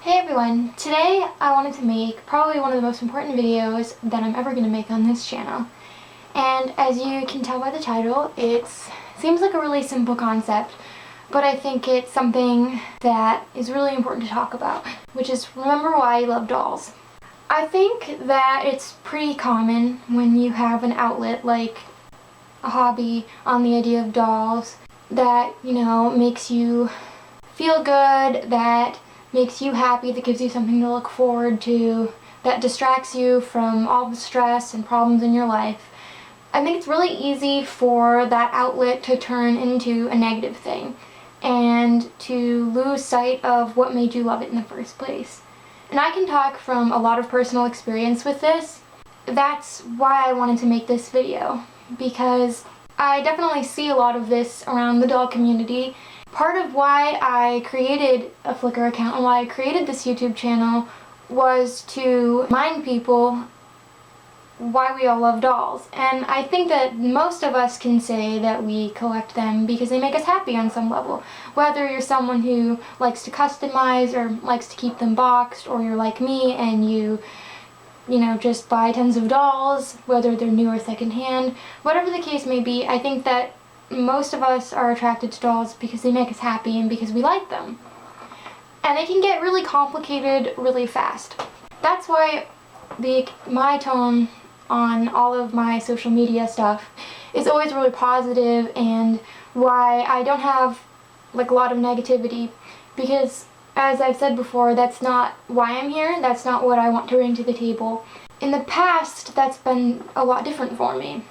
Hey everyone! Today I wanted to make probably one of the most important videos that I'm ever going to make on this channel. And as you can tell by the title, it seems like a really simple concept, but I think it's something that is really important to talk about, which is remember why you love dolls. I think that it's pretty common when you have an outlet like a hobby on the idea of dolls that, makes you feel good, that makes you happy, that gives you something to look forward to, that distracts you from all the stress and problems in your life. I think it's really easy for that outlet to turn into a negative thing and to lose sight of what made you love it in the first place. And I can talk from a lot of personal experience with this. That's why I wanted to make this video, because I definitely see a lot of this around the doll community. Part of why I created a Flickr account and why I created this YouTube channel was to remind people why we all love dolls. And I think that most of us can say that we collect them because they make us happy on some level. Whether you're someone who likes to customize or likes to keep them boxed, or you're like me and you just buy tons of dolls, whether they're new or secondhand. Whatever the case may be, I think that most of us are attracted to dolls because they make us happy and because we like them. And they can get really complicated really fast. That's why my tone on all of my social media stuff is always really positive, and why I don't have a lot of negativity, because as I've said before, that's not why I'm here, that's not what I want to bring to the table. In the past, that's been a lot different for me.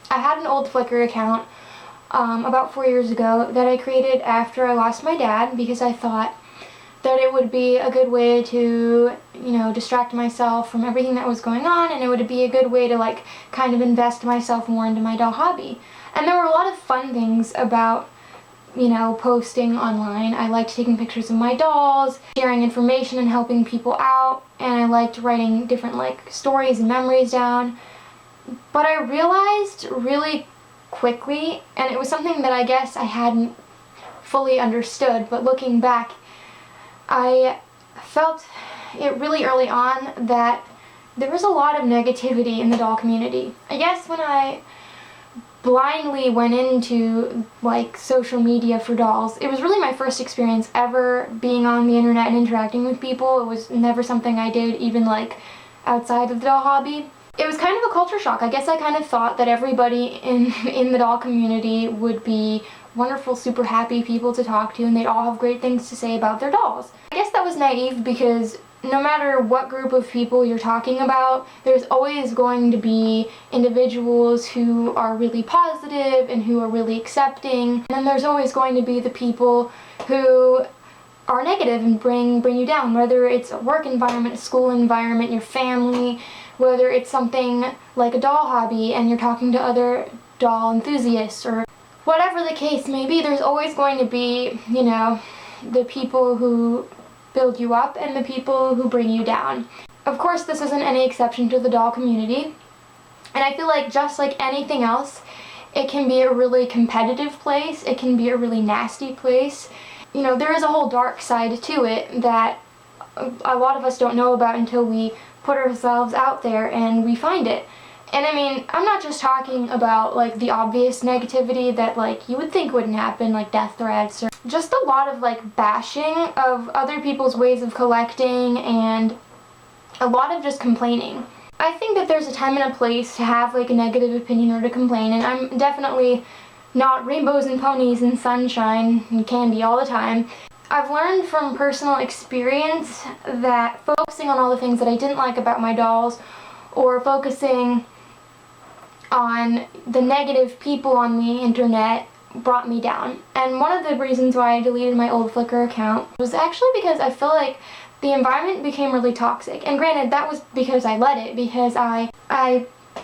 I had an old Flickr account about 4 years ago that I created after I lost my dad, because I thought that it would be a good way to, distract myself from everything that was going on, and it would be a good way to kind of invest myself more into my doll hobby. And there were a lot of fun things about posting online. I liked taking pictures of my dolls, sharing information and helping people out, and I liked writing different stories and memories down. But I realized really quickly, and it was something that I guess I hadn't fully understood, but looking back, I felt it really early on that there was a lot of negativity in the doll community. I guess when I blindly went into social media for dolls, it was really my first experience ever being on the internet and interacting with people. It was never something I did even outside of the doll hobby. It was kind of a culture shock. I guess I kind of thought that everybody in the doll community would be wonderful, super happy people to talk to, and they'd all have great things to say about their dolls. I guess that was naive, because no matter what group of people you're talking about, there's always going to be individuals who are really positive and who are really accepting, and then there's always going to be the people who are negative and bring you down, whether it's a work environment, a school environment, your family, whether it's something like a doll hobby and you're talking to other doll enthusiasts, or whatever the case may be. There's always going to be, the people who build you up and the people who bring you down. Of course, this isn't any exception to the doll community, and I feel like just like anything else, it can be a really competitive place, it can be a really nasty place. There is a whole dark side to it that a lot of us don't know about until we put ourselves out there and we find it. And I mean, I'm not just talking about the obvious negativity that you would think wouldn't happen, like death threats, or just a lot of bashing of other people's ways of collecting, and a lot of just complaining. I think that there's a time and a place to have a negative opinion or to complain, and I'm definitely not rainbows and ponies and sunshine and candy all the time. I've learned from personal experience that focusing on all the things that I didn't like about my dolls, or focusing on the negative people on the internet, brought me down. And one of the reasons why I deleted my old Flickr account was actually because I feel like the environment became really toxic. And granted, that was because I let it, because I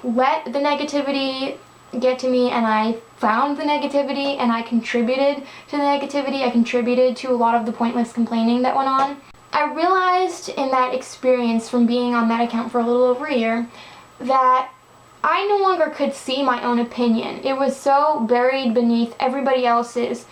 let the negativity get to me, and I found the negativity, and I contributed to the negativity. I contributed to a lot of the pointless complaining that went on. I realized in that experience from being on that account for a little over a year that I no longer could see my own opinion. It was so buried beneath everybody else's.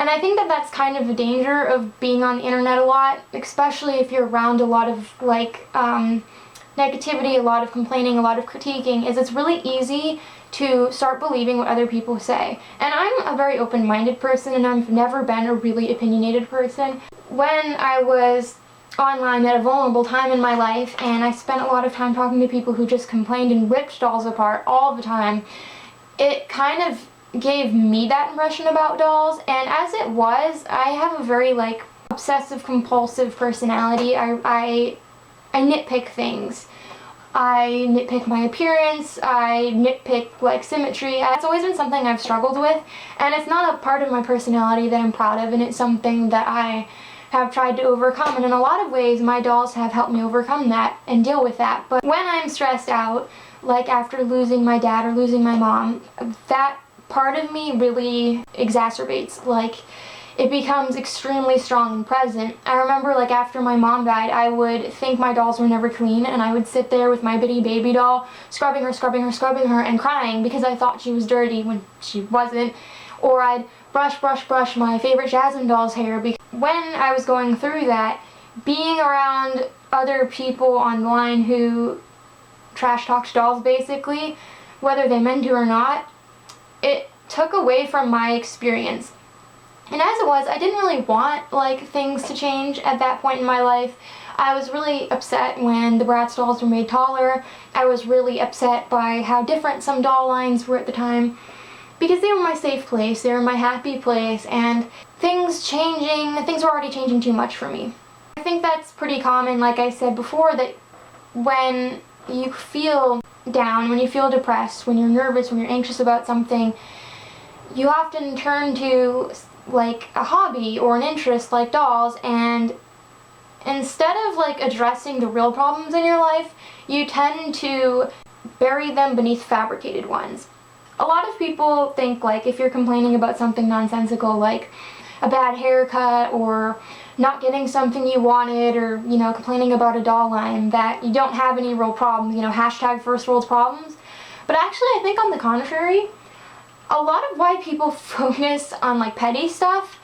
And I think that that's kind of the danger of being on the internet a lot, especially if you're around a lot of like negativity, a lot of complaining, a lot of critiquing, is it's really easy to start believing what other people say. And I'm a very open-minded person, and I've never been a really opinionated person. When I was online at a vulnerable time in my life, and I spent a lot of time talking to people who just complained and ripped dolls apart all the time, it kind of gave me that impression about dolls. And as it was, I have a very like obsessive compulsive personality. I nitpick things. I nitpick my appearance, I nitpick like symmetry. It's always been something I've struggled with, and it's not a part of my personality that I'm proud of, and it's something that I have tried to overcome, and in a lot of ways my dolls have helped me overcome that and deal with that. But when I'm stressed out, like after losing my dad or losing my mom, that part of me really exacerbates. Like, it becomes extremely strong and present. I remember like after my mom died, I would think my dolls were never clean, and I would sit there with my bitty baby doll, scrubbing her, and crying because I thought she was dirty when she wasn't. Or I'd brush my favorite Jasmine doll's hair. Because when I was going through that, being around other people online who trash talked dolls basically, whether they meant to or not, it took away from my experience. And as it was, I didn't really want like things to change at that point in my life. I was really upset when the Bratz dolls were made taller. I was really upset by how different some doll lines were at the time, because they were my safe place, they were my happy place, and things were already changing too much for me. I think that's pretty common, like I said before, that when you feel down, when you feel depressed, when you're nervous, when you're anxious about something, you often turn to like a hobby or an interest like dolls, and instead of like addressing the real problems in your life, you tend to bury them beneath fabricated ones. A lot of people think like if you're complaining about something nonsensical like a bad haircut or not getting something you wanted, or complaining about a doll line, that you don't have any real problems, hashtag first world problems. But actually I think on the contrary, a lot of why people focus on like petty stuff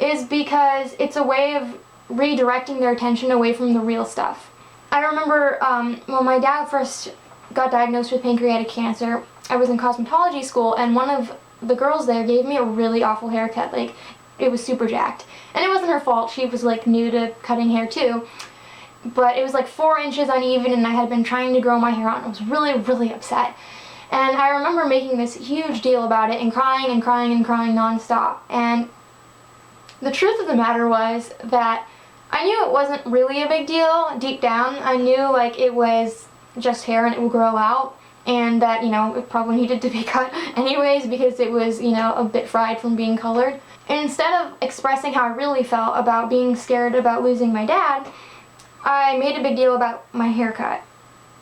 is because it's a way of redirecting their attention away from the real stuff. I remember when my dad first got diagnosed with pancreatic cancer, I was in cosmetology school, and one of the girls there gave me a really awful haircut. Like, it was super jacked. And it wasn't her fault, she was like new to cutting hair too. But it was like 4 inches uneven, and I had been trying to grow my hair out, and I was really, really upset. And I remember making this huge deal about it and crying nonstop. And the truth of the matter was that I knew it wasn't really a big deal deep down. I knew like it was just hair and it would grow out, and that, it probably needed to be cut anyways because it was, a bit fried from being colored. And instead of expressing how I really felt about being scared about losing my dad, I made a big deal about my haircut.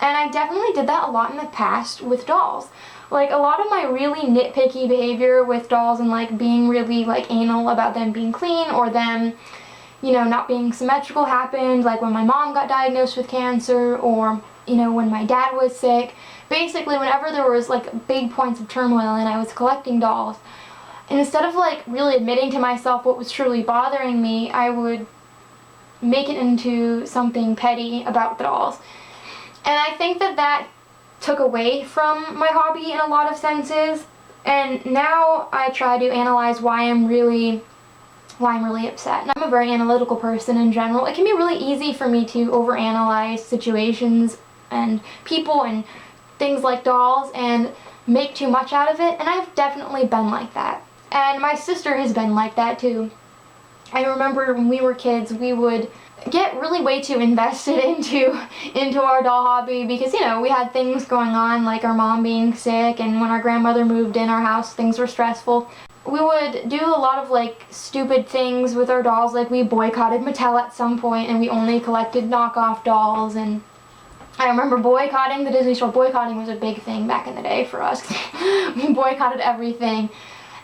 And I definitely did that a lot in the past with dolls. Like, a lot of my really nitpicky behavior with dolls and like being really like anal about them being clean or them, not being symmetrical happened, like when my mom got diagnosed with cancer, or, when my dad was sick. Basically, whenever there was like big points of turmoil and I was collecting dolls, and instead of like really admitting to myself what was truly bothering me, I would make it into something petty about the dolls. And I think that took away from my hobby in a lot of senses. And now I try to analyze why I'm really upset. And I'm a very analytical person in general. It can be really easy for me to overanalyze situations and people and things like dolls and make too much out of it. And I've definitely been like that. And my sister has been like that too. I remember when we were kids, we would get really way too invested into our doll hobby because, we had things going on, like our mom being sick, and when our grandmother moved in our house, things were stressful. We would do a lot of like stupid things with our dolls, like we boycotted Mattel at some point and we only collected knockoff dolls. And I remember boycotting the Disney store. Boycotting was a big thing back in the day for us. We boycotted everything.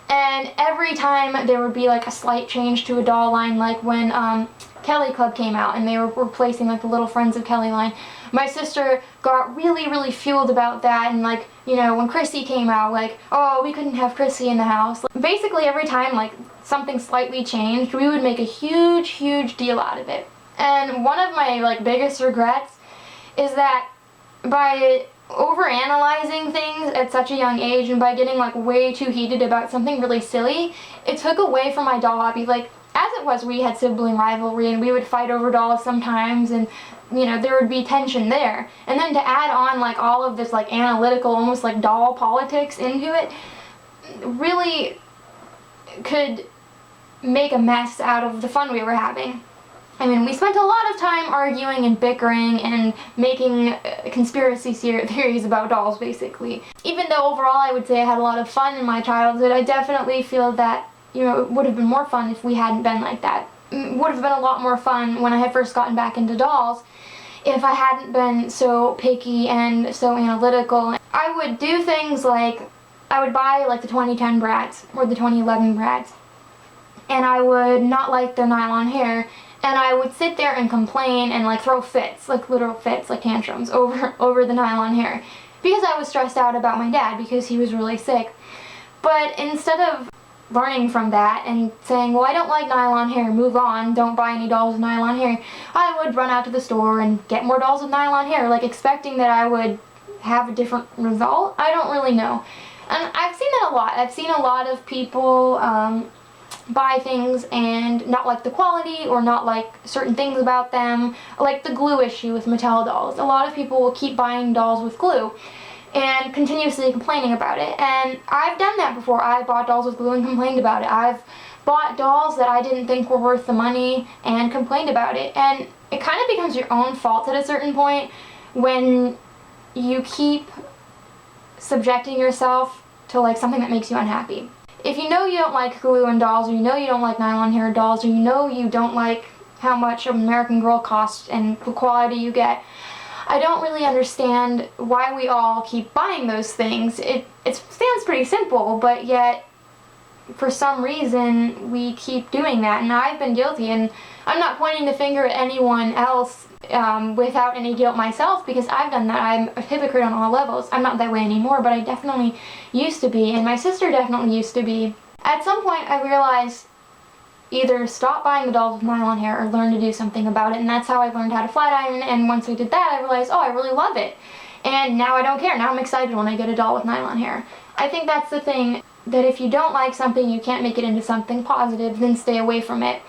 And every time there would be like a slight change to a doll line, like when Kelly Club came out and they were replacing like the Little Friends of Kelly line, my sister got really, really fueled about that. And like, when Chrissy came out, like, oh, we couldn't have Chrissy in the house. Basically every time like something slightly changed, we would make a huge, huge deal out of it. And one of my like biggest regrets is that by overanalyzing things at such a young age and by getting like way too heated about something really silly, it took away from my doll hobby. Like, as it was, we had sibling rivalry and we would fight over dolls sometimes, and you know, there would be tension there. And then to add on like all of this like analytical, almost like doll politics into it, really could make a mess out of the fun we were having. I mean, we spent a lot of time arguing and bickering and making conspiracy theories about dolls, basically. Even though overall I would say I had a lot of fun in my childhood, I definitely feel that, you know, it would have been more fun if we hadn't been like that. It would have been a lot more fun when I had first gotten back into dolls if I hadn't been so picky and so analytical. I would do things like, I would buy like the 2010 Bratz or the 2011 Bratz, and I would not like their nylon hair, and I would sit there and complain and like throw fits, like literal fits, like tantrums over the nylon hair, because I was stressed out about my dad because he was really sick. But instead of learning from that and saying, well, I don't like nylon hair, move on, don't buy any dolls with nylon hair, I would run out to the store and get more dolls with nylon hair, like expecting that I would have a different result. I don't really know. And I've seen that a lot. I've seen a lot of people buy things and not like the quality or not like certain things about them, like the glue issue with Mattel dolls. A lot of people will keep buying dolls with glue and continuously complaining about it, and I've done that before. I bought dolls with glue and complained about it. I've bought dolls that I didn't think were worth the money and complained about it, and it kind of becomes your own fault at a certain point when you keep subjecting yourself to like something that makes you unhappy. If you know you don't like glue and dolls, or you know you don't like nylon hair dolls, or you know you don't like how much American Girl costs and the quality you get, I don't really understand why we all keep buying those things. It sounds pretty simple, but yet for some reason we keep doing that, and I've been guilty, and I'm not pointing the finger at anyone else without any guilt myself, because I've done that. I'm a hypocrite on all levels. I'm not that way anymore, but I definitely used to be, and my sister definitely used to be. At some point I realized either stop buying the dolls with nylon hair or learn to do something about it, and that's how I learned how to flat iron, and once I did that I realized, oh, I really love it, and now I don't care. Now I'm excited when I get a doll with nylon hair. I think that's the thing, that if you don't like something, you can't make it into something positive, then stay away from it.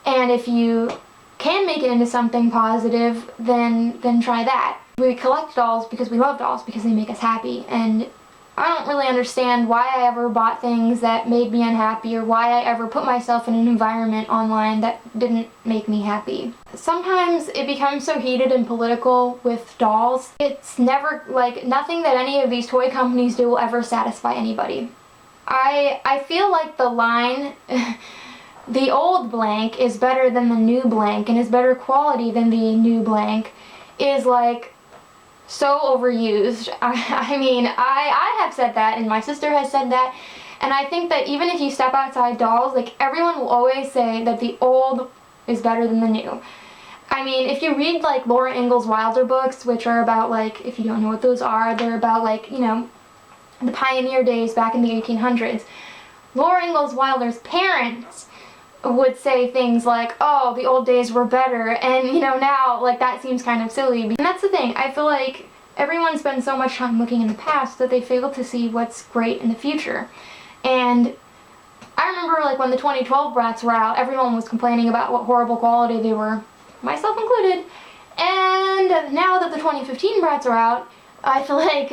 And if you can make it into something positive, then try that. We collect dolls because we love dolls, because they make us happy, and I don't really understand why I ever bought things that made me unhappy, or why I ever put myself in an environment online that didn't make me happy. Sometimes it becomes so heated and political with dolls. It's never, like, nothing that any of these toy companies do will ever satisfy anybody. I feel like the line, the old blank is better than the new blank and is better quality than the new blank, is like so overused. I mean, I have said that, and my sister has said that, and I think that even if you step outside dolls, like, everyone will always say that the old is better than the new. I mean, if you read like Laura Ingalls Wilder books, which are about, like, if you don't know what those are, they're about, like, you know, the pioneer days back in the 1800s. Laura Ingalls Wilder's parents would say things like, oh, the old days were better, and you know, now, like, that seems kind of silly. And that's the thing, I feel like everyone spends so much time looking in the past that they fail to see what's great in the future. And I remember, like, when the 2012 Bratz were out, everyone was complaining about what horrible quality they were, myself included. And now that the 2015 Bratz are out, I feel like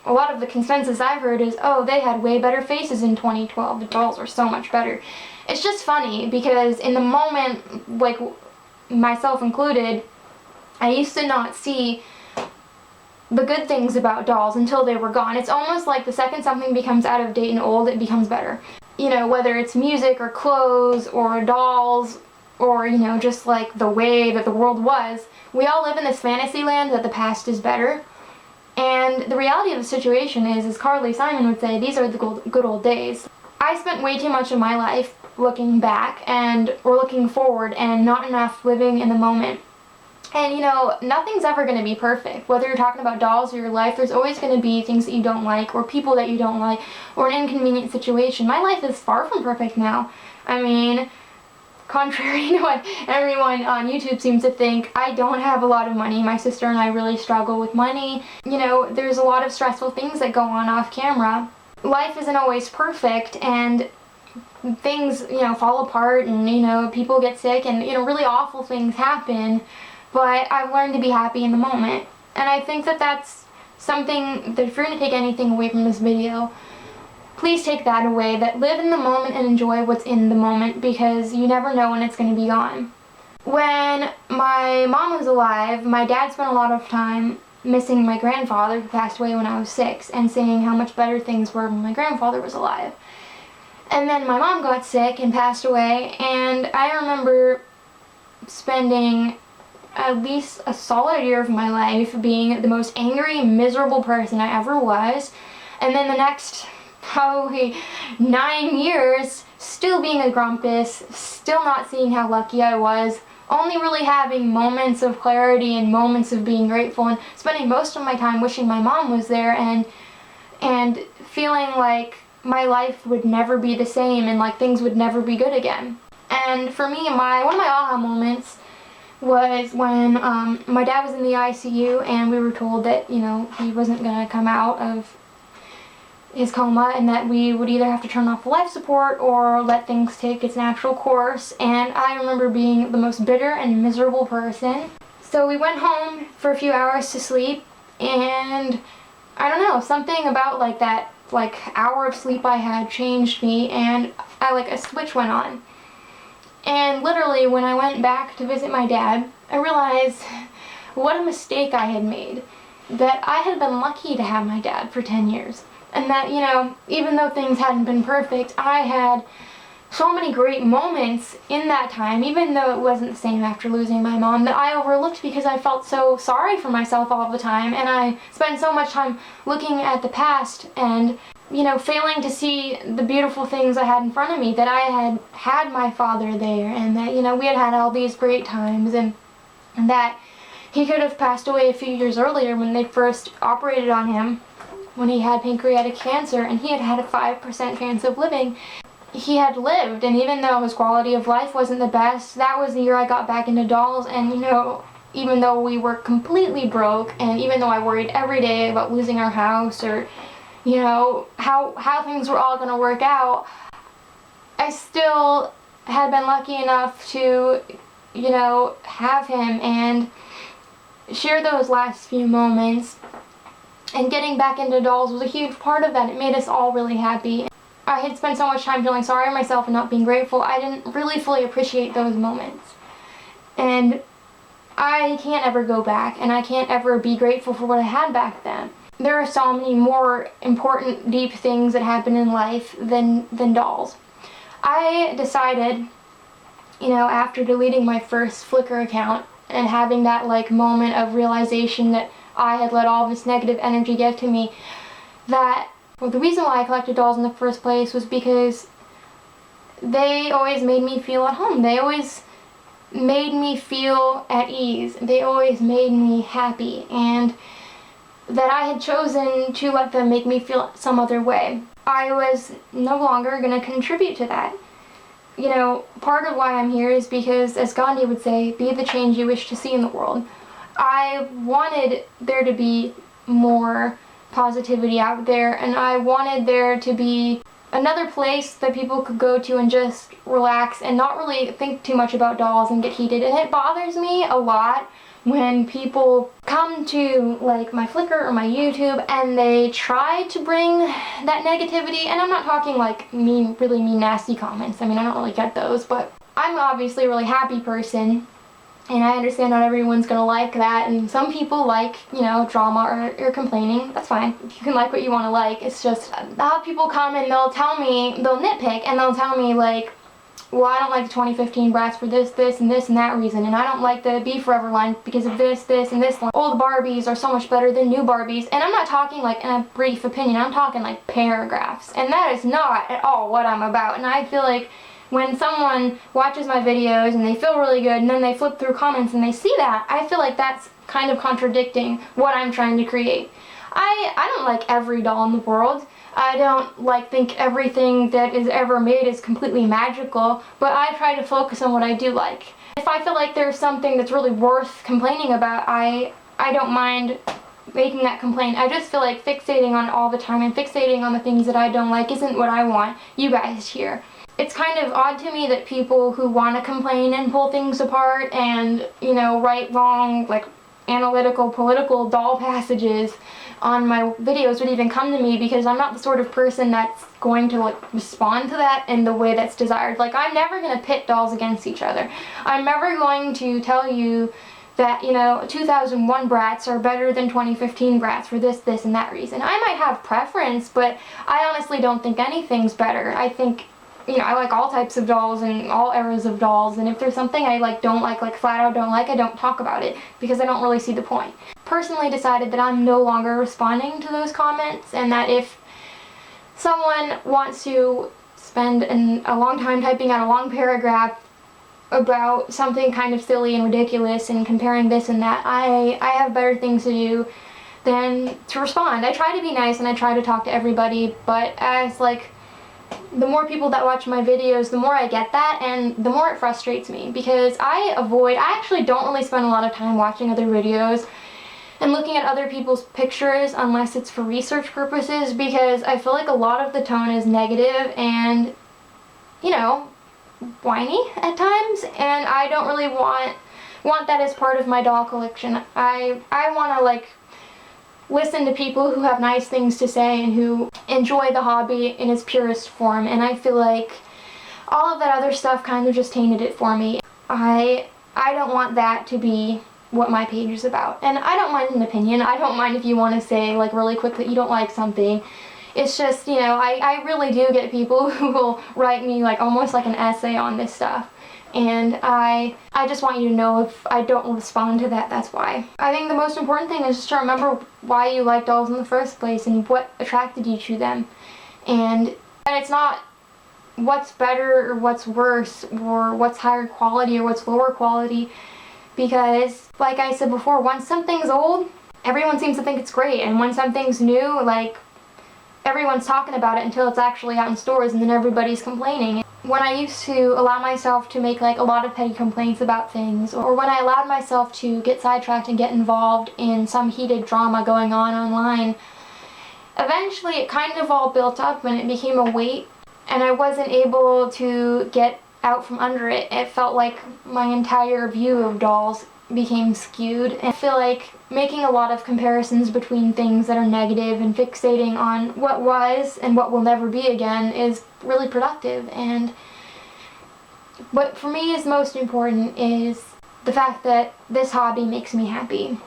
a lot of the consensus I've heard is, oh, they had way better faces in 2012, the dolls were so much better. It's just funny, because in the moment, like, myself included, I used to not see the good things about dolls until they were gone. It's almost like the second something becomes out of date and old, it becomes better. You know, whether it's music or clothes or dolls or, you know, just like the way that the world was, we all live in this fantasy land that the past is better. And the reality of the situation is, as Carly Simon would say, these are the good old days. I spent way too much of my life looking back or looking forward, and not enough living in the moment. And you know, nothing's ever going to be perfect. Whether you're talking about dolls or your life, there's always going to be things that you don't like, or people that you don't like, or an inconvenient situation. My life is far from perfect now. I mean, contrary to what everyone on YouTube seems to think, I don't have a lot of money. My sister and I really struggle with money. You know, there's a lot of stressful things that go on off camera. Life isn't always perfect, and things, you know, fall apart, and, you know, people get sick, and, you know, really awful things happen. But I've learned to be happy in the moment. And I think that that's something that if you're going to take anything away from this video, please take that away, that live in the moment and enjoy what's in the moment, because you never know when it's going to be gone. When my mom was alive, my dad spent a lot of time missing my grandfather, who passed away when I was 6, and saying how much better things were when my grandfather was alive. And then my mom got sick and passed away, and I remember spending at least a solid year of my life being the most angry, miserable person I ever was, and then the next probably 9 years still being a grumpus, still not seeing how lucky I was, only really having moments of clarity and moments of being grateful, and spending most of my time wishing my mom was there, and feeling like my life would never be the same, and like things would never be good again. And for me, one of my aha moments was when my dad was in the ICU, and we were told that, you know, he wasn't going to come out of his coma, and that we would either have to turn off the life support or let things take its natural course. And I remember being the most bitter and miserable person. So we went home for a few hours to sleep, and I don't know, something about like that hour of sleep I had changed me, and a switch went on. And literally, when I went back to visit my dad, I realized what a mistake I had made. That I had been lucky to have my dad for 10 years. And that, you know, even though things hadn't been perfect, I had so many great moments in that time, even though it wasn't the same after losing my mom, that I overlooked because I felt so sorry for myself all the time. And I spent so much time looking at the past and, you know, failing to see the beautiful things I had in front of me, that I had my father there, and that, you know, we had all these great times, and that he could have passed away a few years earlier when they first operated on him, when he had pancreatic cancer, and he had a 5% chance of living. He had lived, and even though his quality of life wasn't the best, that was the year I got back into dolls. And, you know, even though we were completely broke, and even though I worried every day about losing our house, or, you know, how things were all going to work out, I still had been lucky enough to, you know, have him and share those last few moments. And getting back into dolls was a huge part of that. It made us all really happy. I had spent so much time feeling sorry for myself and not being grateful. I didn't really fully appreciate those moments. And I can't ever go back, and I can't ever be grateful for what I had back then. There are so many more important, deep things that happen in life than dolls. I decided, you know, after deleting my first Flickr account and having that moment of realization that I had let all this negative energy get to me, that the reason why I collected dolls in the first place was because they always made me feel at home. They always made me feel at ease. They always made me happy, and that I had chosen to let them make me feel some other way. I was no longer going to contribute to that. You know, part of why I'm here is because, as Gandhi would say, be the change you wish to see in the world. I wanted there to be more positivity out there, and I wanted there to be another place that people could go to and just relax and not really think too much about dolls and get heated. And it bothers me a lot when people come to my Flickr or my YouTube and they try to bring that negativity, and I'm not talking really mean nasty comments. I mean, I don't really get those, but I'm obviously a really happy person, and I understand not everyone's gonna like that, and some people like, you know, drama or complaining. That's fine. You can like what you want to like. It's just, I'll have people come and they'll nitpick, and they'll tell me well, I don't like the 2015 brats for this, and this, and that reason, and I don't like the Be Forever line because of this, and this line. Old Barbies are so much better than new Barbies, and I'm not talking in a brief opinion, I'm talking paragraphs, and that is not at all what I'm about. And I feel like when someone watches my videos and they feel really good and then they flip through comments and they see that, I feel like that's kind of contradicting what I'm trying to create. I don't like every doll in the world. I don't think everything that is ever made is completely magical, but I try to focus on what I do like. If I feel like there's something that's really worth complaining about, I don't mind making that complaint. I just feel like fixating on it all the time and fixating on the things that I don't like isn't what I want you guys to hear. It's kind of odd to me that people who want to complain and pull things apart and, write long, analytical, political doll passages on my videos would even come to me, because I'm not the sort of person that's going to respond to that in the way that's desired. I'm never going to pit dolls against each other. I'm never going to tell you that 2001 brats are better than 2015 brats for this, and that reason. I might have preference, but I honestly don't think anything's better. I think I like all types of dolls and all eras of dolls, and if there's something I don't like flat out don't like, I don't talk about it because I don't really see the point. Personally decided that I'm no longer responding to those comments, and that if someone wants to spend a long time typing out a long paragraph about something kind of silly and ridiculous and comparing this and that, I have better things to do than to respond. I try to be nice and I try to talk to everybody, but as the more people that watch my videos, the more I get that, and the more it frustrates me, because I actually don't really spend a lot of time watching other videos and looking at other people's pictures unless it's for research purposes, because I feel like a lot of the tone is negative and, whiny at times, and I don't really want that as part of my doll collection. I want to listen to people who have nice things to say and who enjoy the hobby in its purest form, and I feel like all of that other stuff kind of just tainted it for me. I don't want that to be what my page is about, and I don't mind an opinion. I don't mind if you want to say really quick that you don't like something. It's just, I really do get people who will write me almost like an essay on this stuff. And I just want you to know, if I don't respond to that, that's why. I think the most important thing is just to remember why you like dolls in the first place and what attracted you to them. And it's not what's better or what's worse or what's higher quality or what's lower quality. Because, like I said before, once something's old, everyone seems to think it's great. And when something's new, everyone's talking about it until it's actually out in stores, and then everybody's complaining. When I used to allow myself to make a lot of petty complaints about things, or when I allowed myself to get sidetracked and get involved in some heated drama going on online, eventually it kind of all built up and it became a weight, and I wasn't able to get out from under it. It felt like my entire view of dolls became skewed, and I feel like making a lot of comparisons between things that are negative and fixating on what was and what will never be again is really productive. And what for me is most important is the fact that this hobby makes me happy,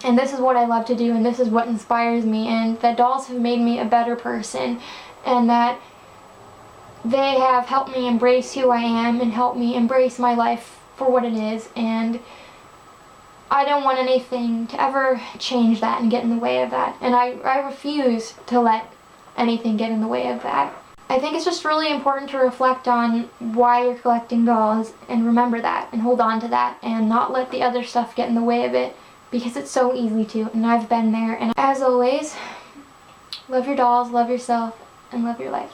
and this is what I love to do, and this is what inspires me, and that dolls have made me a better person, and that they have helped me embrace who I am and helped me embrace my life for what it is. And I don't want anything to ever change that and get in the way of that. And I refuse to let anything get in the way of that. I think it's just really important to reflect on why you're collecting dolls and remember that and hold on to that and not let the other stuff get in the way of it, because it's so easy to, and I've been there. And as always, love your dolls, love yourself, and love your life.